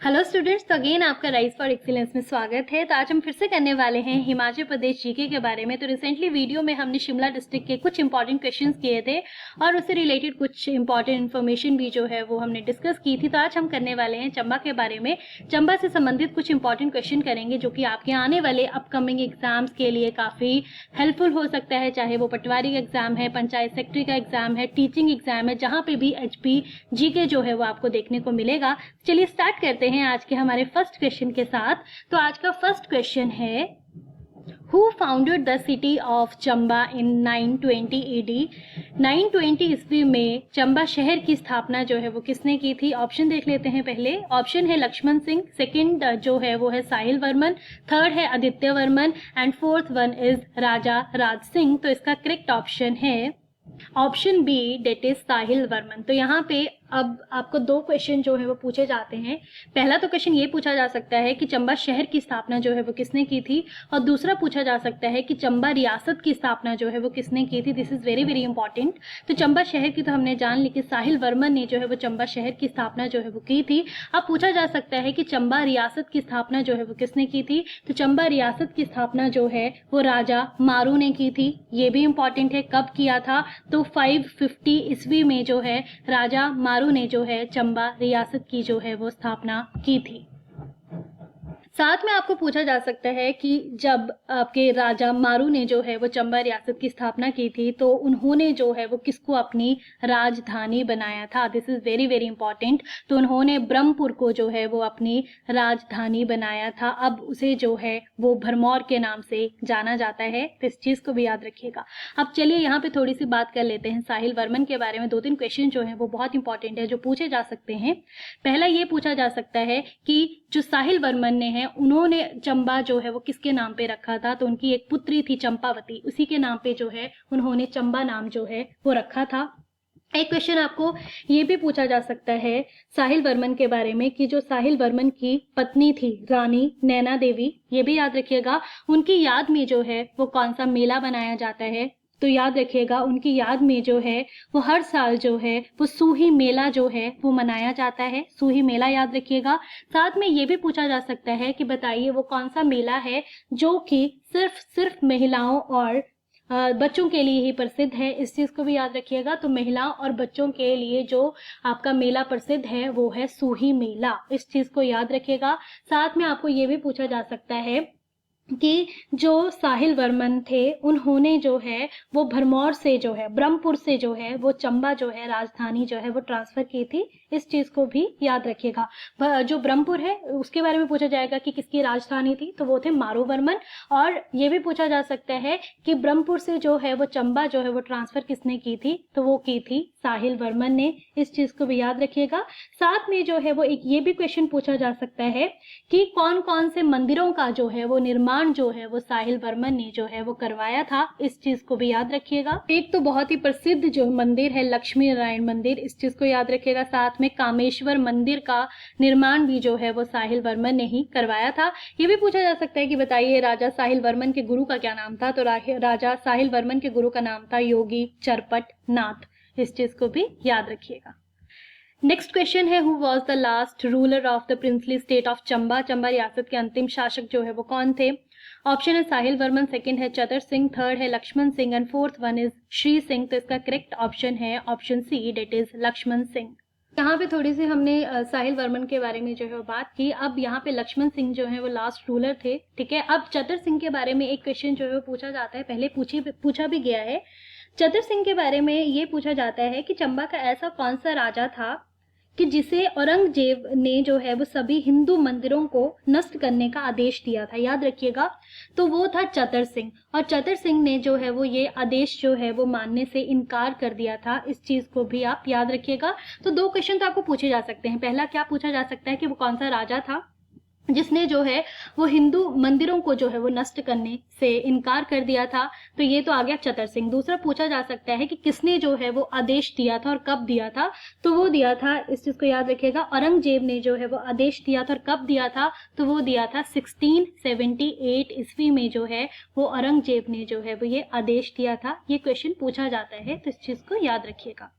Hello students, तो again आपका rise for excellence में स्वागत है। तो आज हम फिर से करने वाले हैं हिमाचल प्रदेश जीके के बारे में। तो रिसेंटली वीडियो में हमने शिमला डिस्ट्रिक्ट के कुछ इंपॉर्टेंट क्वेश्चंस किए थे और उससे रिलेटेड कुछ इंपॉर्टेंट इन्फॉर्मेशन भी जो है वो हमने डिस्कस की थी। तो आज हम करने वाले हैं चंबा के बारे में। चंबा से संबंधित कुछ इंपॉर्टेंट क्वेश्चन करेंगे जो कि आपके आने वाले अपकमिंग एग्जाम्स के लिए काफ़ी हेल्पफुल हो सकता है, चाहे वो पटवारी का एग्जाम है, पंचायत सेक्रेटरी का एग्जाम है, टीचिंग एग्जाम है, जहाँ पे भी HP जीके जो है वो आपको देखने को मिलेगा। चलिए स्टार्ट करते हैं आज के हमारे फर्स्ट क्वेश्चन के साथ। तो आज का फर्स्ट क्वेश्चन है, who founded the city of Chamba in 920 AD? 920 ईस्वी में चंबा शहर की स्थापना जो है वो किसने की थी? ऑप्शन देख लेते हैं पहले। ऑप्शन है लक्ष्मण सिंह, सेकंड जो है वो है साहिल वर्मन, थर्ड है Aditya Varman and fourth one is Raja Raj Singh. तो इसका करेक्ट ऑप्शन है option B, that is Sahil Varman. तो यहाँ पे अब आपको दो क्वेश्चन जो है वो पूछे जाते हैं। पहला तो क्वेश्चन ये पूछा जा सकता है कि चंबा शहर की स्थापना जो है वो किसने की थी, और दूसरा पूछा जा सकता है कि चंबा रियासत की स्थापना जो है वो किसने की थी। This is very very important. तो चंबा शहर की तो हमने जान ली कि साहिल वर्मन ने जो है वो चंबा शहर की स्थापना जो है वो की थी। अब पूछा जा सकता है कि चंबा रियासत की स्थापना जो है वो किसने की थी। तो चंबा रियासत की स्थापना जो है वो राजा मारू ने की थी। ये भी इंपॉर्टेंट है, कब किया था? तो 550 ईस्वी में जो है राजा मारू ने जो है चंबा रियासत की जो है वो स्थापना की थी। साथ में आपको पूछा जा सकता है कि जब आपके राजा मारू ने जो है वो चंबा रियासत की स्थापना की थी तो उन्होंने जो है वो किसको अपनी राजधानी बनाया था? This is very very important. तो उन्होंने ब्रह्मपुर को जो है वो अपनी राजधानी बनाया था। अब उसे जो है वो भरमौर के नाम से जाना जाता है। तो इस चीज को भी याद रखिएगा। अब चलिए यहाँ पे थोड़ी सी बात कर लेते हैं साहिल वर्मन के बारे में। दो तीन क्वेश्चन जो है वो बहुत इंपॉर्टेंट है जो पूछे जा सकते हैं। पहला ये पूछा जा सकता है कि जो साहिल वर्मन ने है उन्होंने चंबा जो है वो किसके नाम पे रखा था? तो उनकी एक पुत्री थी चंपावती, उसी के नाम पे जो है उन्होंने चंबा नाम जो है वो रखा था। एक क्वेश्चन आपको ये भी पूछा जा सकता है साहिल वर्मन के बारे में कि जो साहिल वर्मन की पत्नी थी रानी नैना देवी, ये भी याद रखिएगा, उनकी याद में जो है वो कौन सा मेला बनाया जाता है? तो याद रखिएगा उनकी याद में जो है वो हर साल जो है वो सूही मेला जो है वो मनाया जाता है। सूही मेला याद रखिएगा। साथ में ये भी पूछा जा सकता है कि बताइए वो कौन सा मेला है जो कि सिर्फ महिलाओं और बच्चों के लिए ही प्रसिद्ध है। इस चीज को भी याद रखिएगा। तो महिलाओं और बच्चों के लिए जो आपका मेला प्रसिद्ध है वो है सूही मेला। इस चीज को याद रखिएगा। साथ में आपको ये भी पूछा जा सकता है कि जो साहिल वर्मन थे उन्होंने जो है वो भरमौर से जो है ब्रह्मपुर से जो है वो चंबा जो है राजधानी जो है वो ट्रांसफर की थी। इस चीज को भी याद रखिएगा। जो ब्रह्मपुर है उसके बारे में पूछा जाएगा कि किसकी राजधानी थी, तो वो थे मारू वर्मन। और ये भी पूछा जा सकता है कि ब्रह्मपुर से जो है वो चंबा जो है वो ट्रांसफर किसने की थी, तो वो की थी साहिल वर्मन ने। इस चीज को भी याद रखिएगा। साथ में जो है वो एक ये भी क्वेश्चन पूछा जा सकता है कि कौन कौन से मंदिरों का जो है वो निर्माण जो है वो साहिल वर्मन ने जो है वो करवाया था। इस चीज को भी याद रखिएगा। एक तो बहुत ही प्रसिद्ध जो मंदिर है लक्ष्मी नारायण मंदिर, इस चीज को याद रखिएगा। साथ में कामेश्वर मंदिर का निर्माण भी जो है वो साहिल वर्मन ने ही करवाया था। ये भी पूछा जा सकता है कि बताइए राजा साहिल वर्मन के गुरु का क्या नाम था? तो राजा साहिल वर्मन के गुरु का नाम था योगी चरपट नाथ। इस चीज को भी याद रखिएगा। नेक्स्ट क्वेश्चन है, who was the last ruler of the princely state of Chamba? Chamba रियासत के अंतिम शासक जो है वो कौन थे? ऑप्शन है साहिल वर्मन, सेकंड है चतर सिंह, थर्ड है Lakshman Singh and fourth one is Shri Singh. तो इसका करेक्ट ऑप्शन है option C, that is Lakshman Singh. यहाँ पे थोड़ी सी हमने साहिल वर्मन के बारे में जो है वो बात की। अब यहाँ पे लक्ष्मण सिंह जो है वो लास्ट रूलर थे, ठीक है। अब चतर सिंह के बारे में एक क्वेश्चन जो है वो पूछा जाता है, पहले पूछा भी गया है। चतर सिंह के बारे में ये पूछा जाता है कि चंबा का ऐसा कौन सा राजा था कि जिसे औरंगजेब ने जो है वो सभी हिंदू मंदिरों को नष्ट करने का आदेश दिया था। याद रखिएगा। तो वो था चतर सिंह, और चतर सिंह ने जो है वो ये आदेश जो है वो मानने से इनकार कर दिया था। इस चीज को भी आप याद रखिएगा। तो दो क्वेश्चन तो आपको पूछे जा सकते हैं। पहला क्या पूछा जा सकता है कि वो कौन सा राजा था जिसने जो है वो हिंदू मंदिरों को जो है वो नष्ट करने से इनकार कर दिया था, तो ये तो आ गया चतर सिंह। दूसरा पूछा जा सकता है कि किसने जो है वो आदेश दिया था और कब दिया था, तो वो दिया था, इस चीज को याद रखिएगा, औरंगजेब ने जो है वो आदेश दिया था। और कब दिया था, तो वो दिया था 1678 ईस्वी में जो है वो औरंगजेब ने जो है वो ये आदेश दिया था। ये क्वेश्चन पूछा जाता है, तो इस चीज को याद रखिएगा।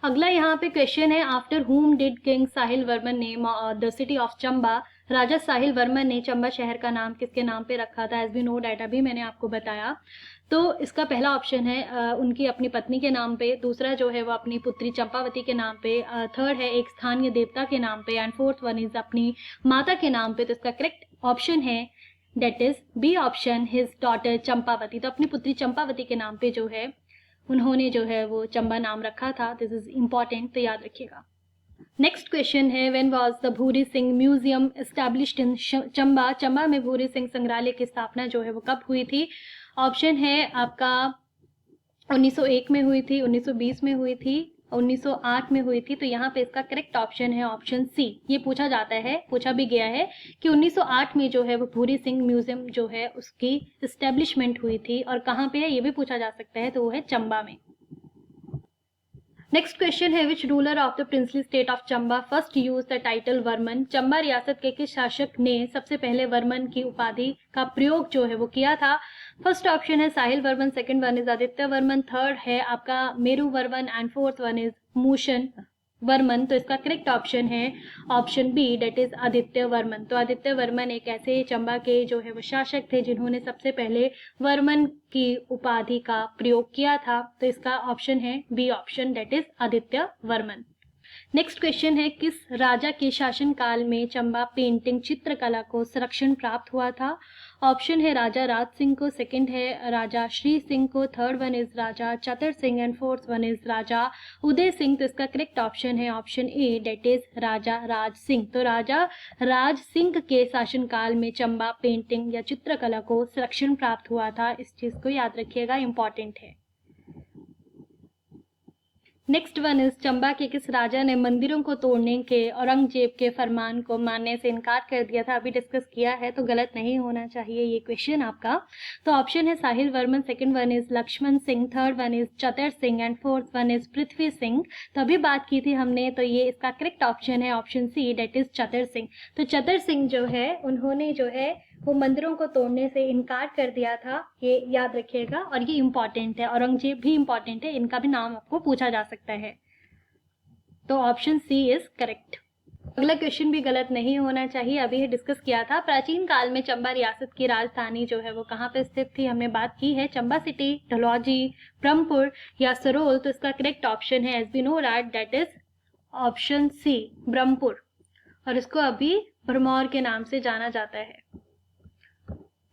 अगला यहाँ पे क्वेश्चन है, after whom did king Sahil Varman name the city of Chamba. Raja Sahil Varman ने चंबा शहर का नाम किसके नाम पे रखा था? एज वी नो डेट, अभी मैंने आपको बताया। तो इसका पहला ऑप्शन है उनकी अपनी पत्नी के नाम पे, दूसरा जो है वो अपनी पुत्री चंपावती के नाम पे, थर्ड है एक स्थानीय देवता के नाम पे, एंड फोर्थ वन इज अपनी माता के नाम पे। तो इसका करेक्ट ऑप्शन है that is B option, his daughter Champavati. तो अपनी पुत्री चंपावती के नाम पे जो है उन्होंने जो है वो चंबा नाम रखा था। दिस इज इंपॉर्टेंट, तो याद रखिएगा। नेक्स्ट क्वेश्चन है, when was the Bhuri Singh museum established in Chamba. Chamba में भूरी सिंह संग्रहालय की स्थापना जो है वो कब हुई थी? ऑप्शन है आपका 1901 में हुई थी, 1920 में हुई थी, 1908 में हुई थी। तो यहाँ पे इसका करेक्ट ऑप्शन है ऑप्शन सी। ये पूछा जाता है, पूछा भी गया है कि 1908 में जो है वो भूरी सिंह म्यूजियम जो है उसकी एस्टेब्लिशमेंट हुई थी, और कहाँ पे है ये भी पूछा जा सकता है, तो वो है चंबा में। नेक्स्ट क्वेश्चन है, which ruler of the princely state of Chamba first use the title Varman. Chamba रियासत के किस शासक ने सबसे पहले वर्मन की उपाधि का प्रयोग जो है वो किया था? फर्स्ट ऑप्शन है Sahil Varman, second one is Aditya Varman, third है आपका Meru Varman, and fourth one is Mushan Varman. तो इसका करेक्ट ऑप्शन है option B, that is Aditya Varman. तो आदित्य वर्मन एक ऐसे चंबा के जो है वो शासक थे जिन्होंने सबसे पहले वर्मन की उपाधि का प्रयोग किया था। तो इसका ऑप्शन है B option, that is Aditya Varman. Next question है, किस राजा के शासनकाल में चंबा पेंटिंग चित्रकला को संरक्षण प्राप्त हुआ था? ऑप्शन है राजा राज सिंह को, सेकंड है राजा श्री सिंह को, third one is Raja Chatar Singh, and fourth one is Raja Uday Singh. तो इसका करेक्ट ऑप्शन है option A, that is Raja Raj Singh. तो राजा राज सिंह के शासनकाल में चंबा पेंटिंग या चित्रकला को संरक्षण प्राप्त हुआ था। इस चीज को याद रखिएगा, इंपॉर्टेंट है। नेक्स्ट वन इज, चंबा के किस राजा ने मंदिरों को तोड़ने के औरंगजेब के फरमान को मानने से इनकार कर दिया था? अभी डिस्कस किया है, तो गलत नहीं होना चाहिए ये क्वेश्चन आपका। तो ऑप्शन है Sahil Varman, second one is Lakshman Singh, third one is Chatar Singh, and fourth one is Prithvi Singh. तो अभी बात की थी हमने, तो ये इसका करेक्ट ऑप्शन है option C, that is Chatar Singh. तो चतर सिंह जो है उन्होंने जो है वो मंदिरों को तोड़ने से इनकार कर दिया था, ये याद रखिएगा, और ये इंपॉर्टेंट है। औरंगजेब भी इंपॉर्टेंट है, इनका भी नाम आपको पूछा जा सकता है। तो ऑप्शन सी इज करेक्ट। अगला क्वेश्चन भी गलत नहीं होना चाहिए, अभी ये डिस्कस किया था। प्राचीन काल में चंबा रियासत की राजधानी जो है वो कहाँ पे स्थित थी? हमने बात की है चंबा सिटी, ढलौजी, ब्रह्मपुर या सरोल। तो इसका करेक्ट ऑप्शन है, as we know that is option C, Brahmapur, और इसको अभी भरमौर के नाम से जाना जाता है।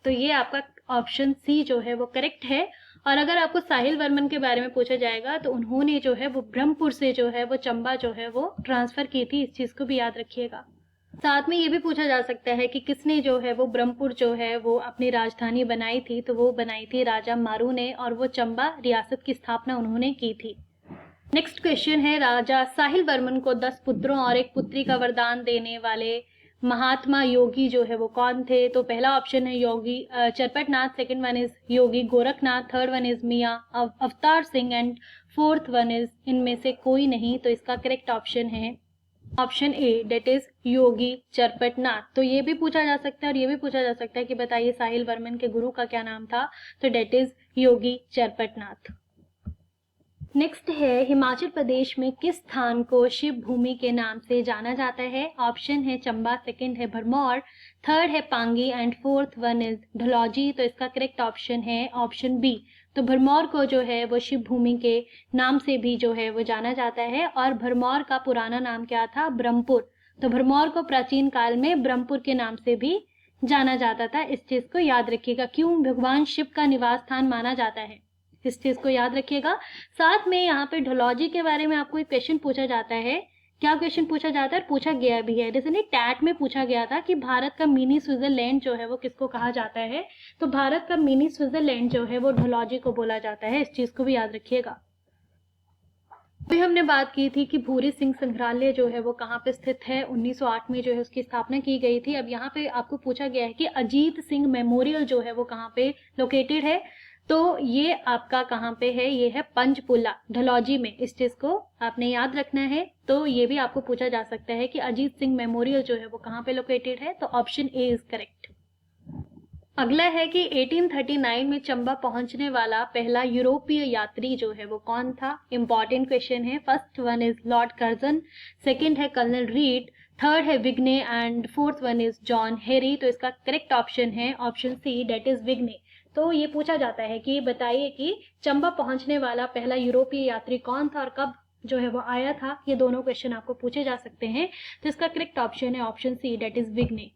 तो ये आपका ऑप्शन सी जो है वो करेक्ट है। और अगर आपको साहिल वर्मन के बारे में पूछा जाएगा तो उन्होंने जो है वो ब्रह्मपुर से जो है वो चंबा जो है वो ट्रांसफर की थी, इस चीज को भी याद रखिएगा। साथ में ये भी पूछा जा सकता है कि किसने जो है वो ब्रह्मपुर जो है वो अपनी राजधानी बनाई थी? तो वो बनाई थी राजा मारू ने, और वो चंबा रियासत की स्थापना उन्होंने की थी। नेक्स्ट क्वेश्चन है, राजा साहिल वर्मन को 10 पुत्रों और एक पुत्री का वरदान देने वाले महात्मा योगी जो है वो कौन थे? तो पहला ऑप्शन है Yogi Charpatnath, second one is Yogi Gorakhnath, third one is Mian Avtar Singh, and fourth one is इनमें से कोई नहीं। तो इसका करेक्ट ऑप्शन है option A, that is Yogi Charpatnath. तो ये भी पूछा जा सकता है और ये भी पूछा जा सकता है कि बताइए साहिल वर्मन के गुरु का क्या नाम था? तो that is Yogi Charpatnath. Next है, हिमाचल प्रदेश में किस स्थान को शिव भूमि के नाम से जाना जाता है? ऑप्शन है चंबा, सेकंड है भरमौर, थर्ड है Pangi, and fourth one is Dalhousie. तो इसका करेक्ट ऑप्शन है ऑप्शन बी। तो भरमौर को जो है वो शिव भूमि के नाम से भी जो है वो जाना जाता है, और भरमौर का पुराना नाम क्या था? ब्रह्मपुर। तो भरमौर को प्राचीन काल में ब्रह्मपुर के नाम से भी जाना जाता था, इस चीज को याद रखिएगा। क्यों? भगवान शिव का निवास स्थान माना जाता है, इस चीज को याद रखिएगा। साथ में यहाँ पे ढलौजी के बारे में आपको एक क्वेश्चन पूछा जाता है। क्या क्वेश्चन पूछा जाता है? पूछा गया भी है, जैसे नहीं टैट में पूछा गया था कि भारत का मिनी स्विट्जरलैंड जो है वो किसको कहा जाता है? तो भारत का मिनी स्विट्जरलैंड जो है वो ढलौजी को बोला जाता है, इस चीज को भी याद रखिएगा। अभी हमने बात की थी कि भूरी सिंह संग्रहालय जो है वो कहाँ पे स्थित है, 1908 में जो है उसकी स्थापना की गई थी। अब यहाँ पे आपको पूछा गया है कि अजीत सिंह मेमोरियल जो है वो कहाँ पे लोकेटेड है? तो ये आपका कहाँ पे है? ये है पंचपुला, ढलौजी में, इस चीज को आपने याद रखना है। तो ये भी आपको पूछा जा सकता है कि अजीत सिंह मेमोरियल जो है वो कहाँ पे लोकेटेड है? तो ऑप्शन ए इज करेक्ट। अगला है कि 1839 में चंबा पहुंचने वाला पहला यूरोपीय यात्री जो है वो कौन था। इंपॉर्टेंट क्वेश्चन है। First one is Lord Curzon, second है कर्नल रीड, थर्ड है Vigne and fourth one is John Harry. तो इसका करेक्ट ऑप्शन है option C, that is Vigne. तो ये पूछा जाता है कि बताइए कि चंबा पहुंचने वाला पहला यूरोपीय यात्री कौन था और कब जो है वो आया था। ये दोनों क्वेश्चन आपको पूछे जा सकते हैं। तो इसका करेक्ट ऑप्शन है option C, that is Vigne.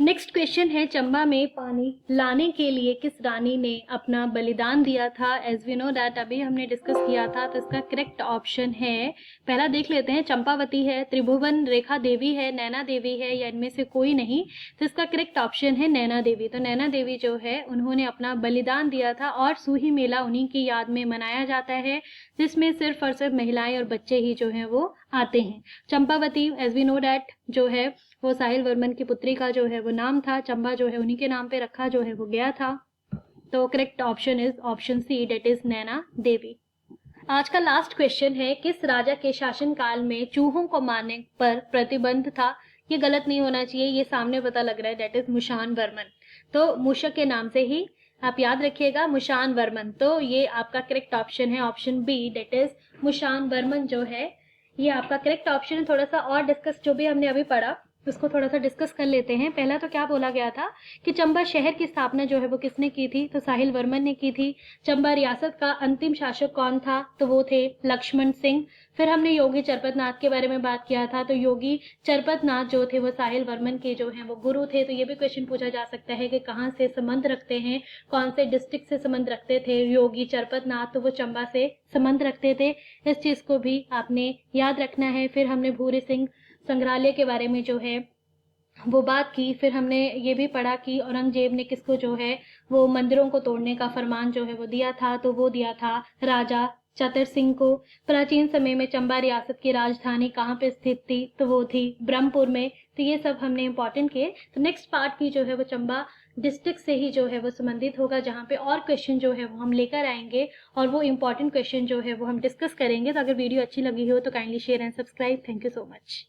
Next question है, चंबा में पानी लाने के लिए किस रानी ने अपना बलिदान दिया था। एज वी नो दैट अभी हमने डिस्कस किया था। तो इसका करेक्ट ऑप्शन है, पहला देख लेते हैं, चंपावती है, त्रिभुवन रेखा देवी है, नैना देवी है, या इनमें से कोई नहीं। तो इसका करेक्ट ऑप्शन है नैना देवी। तो नैना देवी जो है उन्होंने अपना बलिदान दिया था और सूही मेला उन्हीं की याद में मनाया जाता है, जिसमें सिर्फ और सिर्फ महिलाएं और बच्चे ही जो है वो आते हैं। Champavati as we know that जो है वो साहिल वर्मन की पुत्री का जो है वो नाम था। चंबा जो है उन्हीं के नाम पे रखा जो है वो गया था। तो correct option is option C, that is Naina Devi. आज का लास्ट क्वेश्चन है, किस राजा के शासनकाल में चूहों को मारने पर प्रतिबंध था। ये गलत नहीं होना चाहिए, ये सामने पता लग रहा है, डेट इज मुशान वर्मन। तो मूषक के नाम से ही आप याद रखिएगा, मुशान वर्मन। तो ये आपका करेक्ट ऑप्शन है option B, that is Mushan Varman जो है ये आपका करेक्ट ऑप्शन है। थोड़ा सा और डिस्कस जो भी हमने अभी पढ़ा उसको थोड़ा सा डिस्कस कर लेते हैं। पहला तो क्या बोला गया था कि चंबा शहर की स्थापना जो है वो किसने की थी। तो साहिल वर्मन ने की थी। चंबा रियासत का अंतिम शासक कौन था। तो वो थे लक्ष्मण सिंह। फिर हमने योगी चरपत नाथ के बारे में बात किया था। तो योगी चरपत नाथ जो थे वो साहिल वर्मन के जो है वो गुरु थे। तो ये भी क्वेश्चन पूछा जा सकता है कि कहाँ से संबंध रखते हैं, कौन से डिस्ट्रिक्ट से संबंध रखते थे योगी चरपत नाथ। तो वो चंबा से संबंध रखते थे। इस चीज को भी आपने याद रखना है। फिर हमने भूरी सिंह संग्रहालय के बारे में जो है वो बात की। फिर हमने ये भी पढ़ा कि औरंगजेब ने किसको जो है वो मंदिरों को तोड़ने का फरमान जो है वो दिया था। तो वो दिया था राजा चतर सिंह को। प्राचीन समय में चंबा रियासत की राजधानी कहाँ पे स्थित थी। तो वो थी ब्रह्मपुर में। तो ये सब हमने इंपॉर्टेंट किए। तो नेक्स्ट पार्ट की जो है वो चंबा डिस्ट्रिक्ट से ही जो है वो संबंधित होगा, जहाँ पे और क्वेश्चन जो है वो हम लेकर आएंगे और वो इंपॉर्टेंट क्वेश्चन जो है वो हम डिस्कस करेंगे। तो अगर वीडियो अच्छी लगी हो तो kindly share and subscribe. Thank you so much.